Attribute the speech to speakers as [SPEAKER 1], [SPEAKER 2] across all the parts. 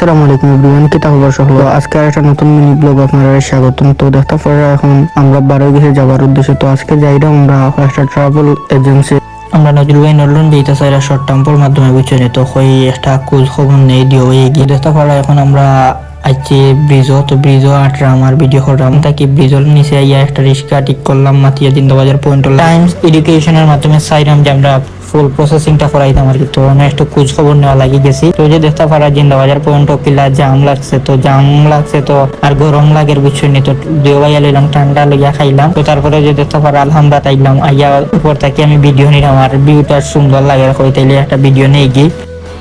[SPEAKER 1] আসসালামু আলাইকুম এভরিওয়ান, কি খবর সকল? আজকে একটা নতুন মিনি ব্লগ আপনারা স্বাগতম। তো দেখতে পারা এখন আমরা 12 গেছে যাবার উদ্দেশ্যে। তো আজকে যাইরা আমরা একটা ট্রাভেল এজেন্সি আমরা নজরুল নলন দিতে চাইরা শর্ট টাম্পর মাধ্যমে বুঝছেন। তো কই একটা খোঁজ খবর নেই দিও এই গিয়ে দেখতে পারা এখন আমরা আইছি ব্রিজও। তো ব্রিজও আটরা আমার ভিডিও করলাম তাকে ব্রিজের নিচে আইয়া একটা রিক্সা ঠিক করলাম মাতিয়া জিন্দাবাজার পয়েন্ট টাইমস এডুকেশনের মাধ্যমে চাইলাম যে আমরা ফুল প্রসেসিংটা করাইতাম আর কি। তো অনেক একটু খোঁজ খবর নেওয়া লাগি গেছি। তো যে দেখতে পারা জিন্দাবাজার পয়েন্ট কিলা জাম লাগছে। তো জাম লাগছে তো আর গরম লাগের বিষয় নেই। তো দেওয়াই আলাইলাম ঠান্ডা লইয়া খাইলাম। তো তারপরে যে দেখতে পারা আলহামদুলিল্লাহ তাইলাম আইয়া উপর থেকে আমি ভিডিও নিলাম আর ভিউটা সুন্দর লাগে কইতাইলে একটা ভিডিও নেই গি।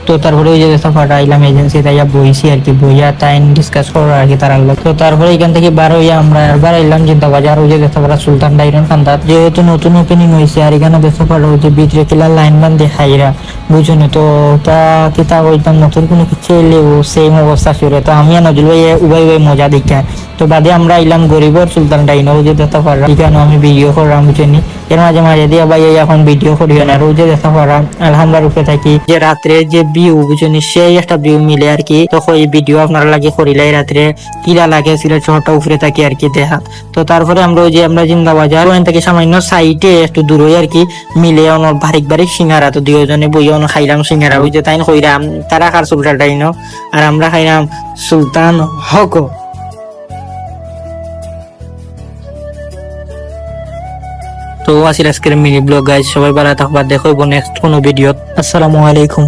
[SPEAKER 1] তো তারপরে ওই যে ফাটা আইলাম এজেন্সি তাইয়া বইছি আর কি, বইয়া তাই ডিসকাস করার আর কি তার আল্লাহ। তো তারপরে এখান থেকে বার হইয়া আমরা একবার আইলাম জিন্দাবাজার। ওই যে দেখতে পারা সুলতান ডাইরন খান্দার যেহেতু নতুন ওপেনিং হয়েছে আর এখানে দেখতে পারো ওই যে ভিতরে কিলা লাইন বান্ধে খাইরা বুঝুনি। তো তা কিতা হইতাম নতুন কোনো কিছু এলেও সেম অবস্থা শুরু। তো আমি নজরুল ভাই উবাই উবাই মজা দেখা। তো বাদে আমরা আইলাম গরিবর সুলতান ডাইনো ওই যে দেখতে পারা এখানে আমি ভিডিও করলাম বুঝেনি। এর মাঝে মাঝে দিয়ে ভাই এখন ভিডিও করিও না। ওই যে দেখতে পারা আলহামদুলিল্লাহ রূপে থাকি যে রাত্রে যে ভিউ বুঝুনি সেই একটা ভিউ মিলে আর কি। তখন এই ভিডিও আপনারা লাগে করিলাই রাত্রে কিরা লাগে সিলেট শহরটা উপরে থাকি আর কি দেখা। তো তারপরে আমরা ওই যে আমরা জিন্দাবাজার ওখান থেকে সামান্য সাইটে একটু দূর হই আর কি মিলে অনেক বারিক বারিক সিঙ্গারা। তো দুইজনে বইয়া অনেক খাইলাম সিঙ্গারা। ওই যে তাই কইরাম তারা খার সুলতান ডাইনো আর আমরা খাইলাম সুলতান হক। তো আসিল আজকের মিনি ব্লগ গাইজ, সবাই ভালো থাকবা, দেখো নেক্সট কোনো ভিডিও। আসসালামু আলাইকুম।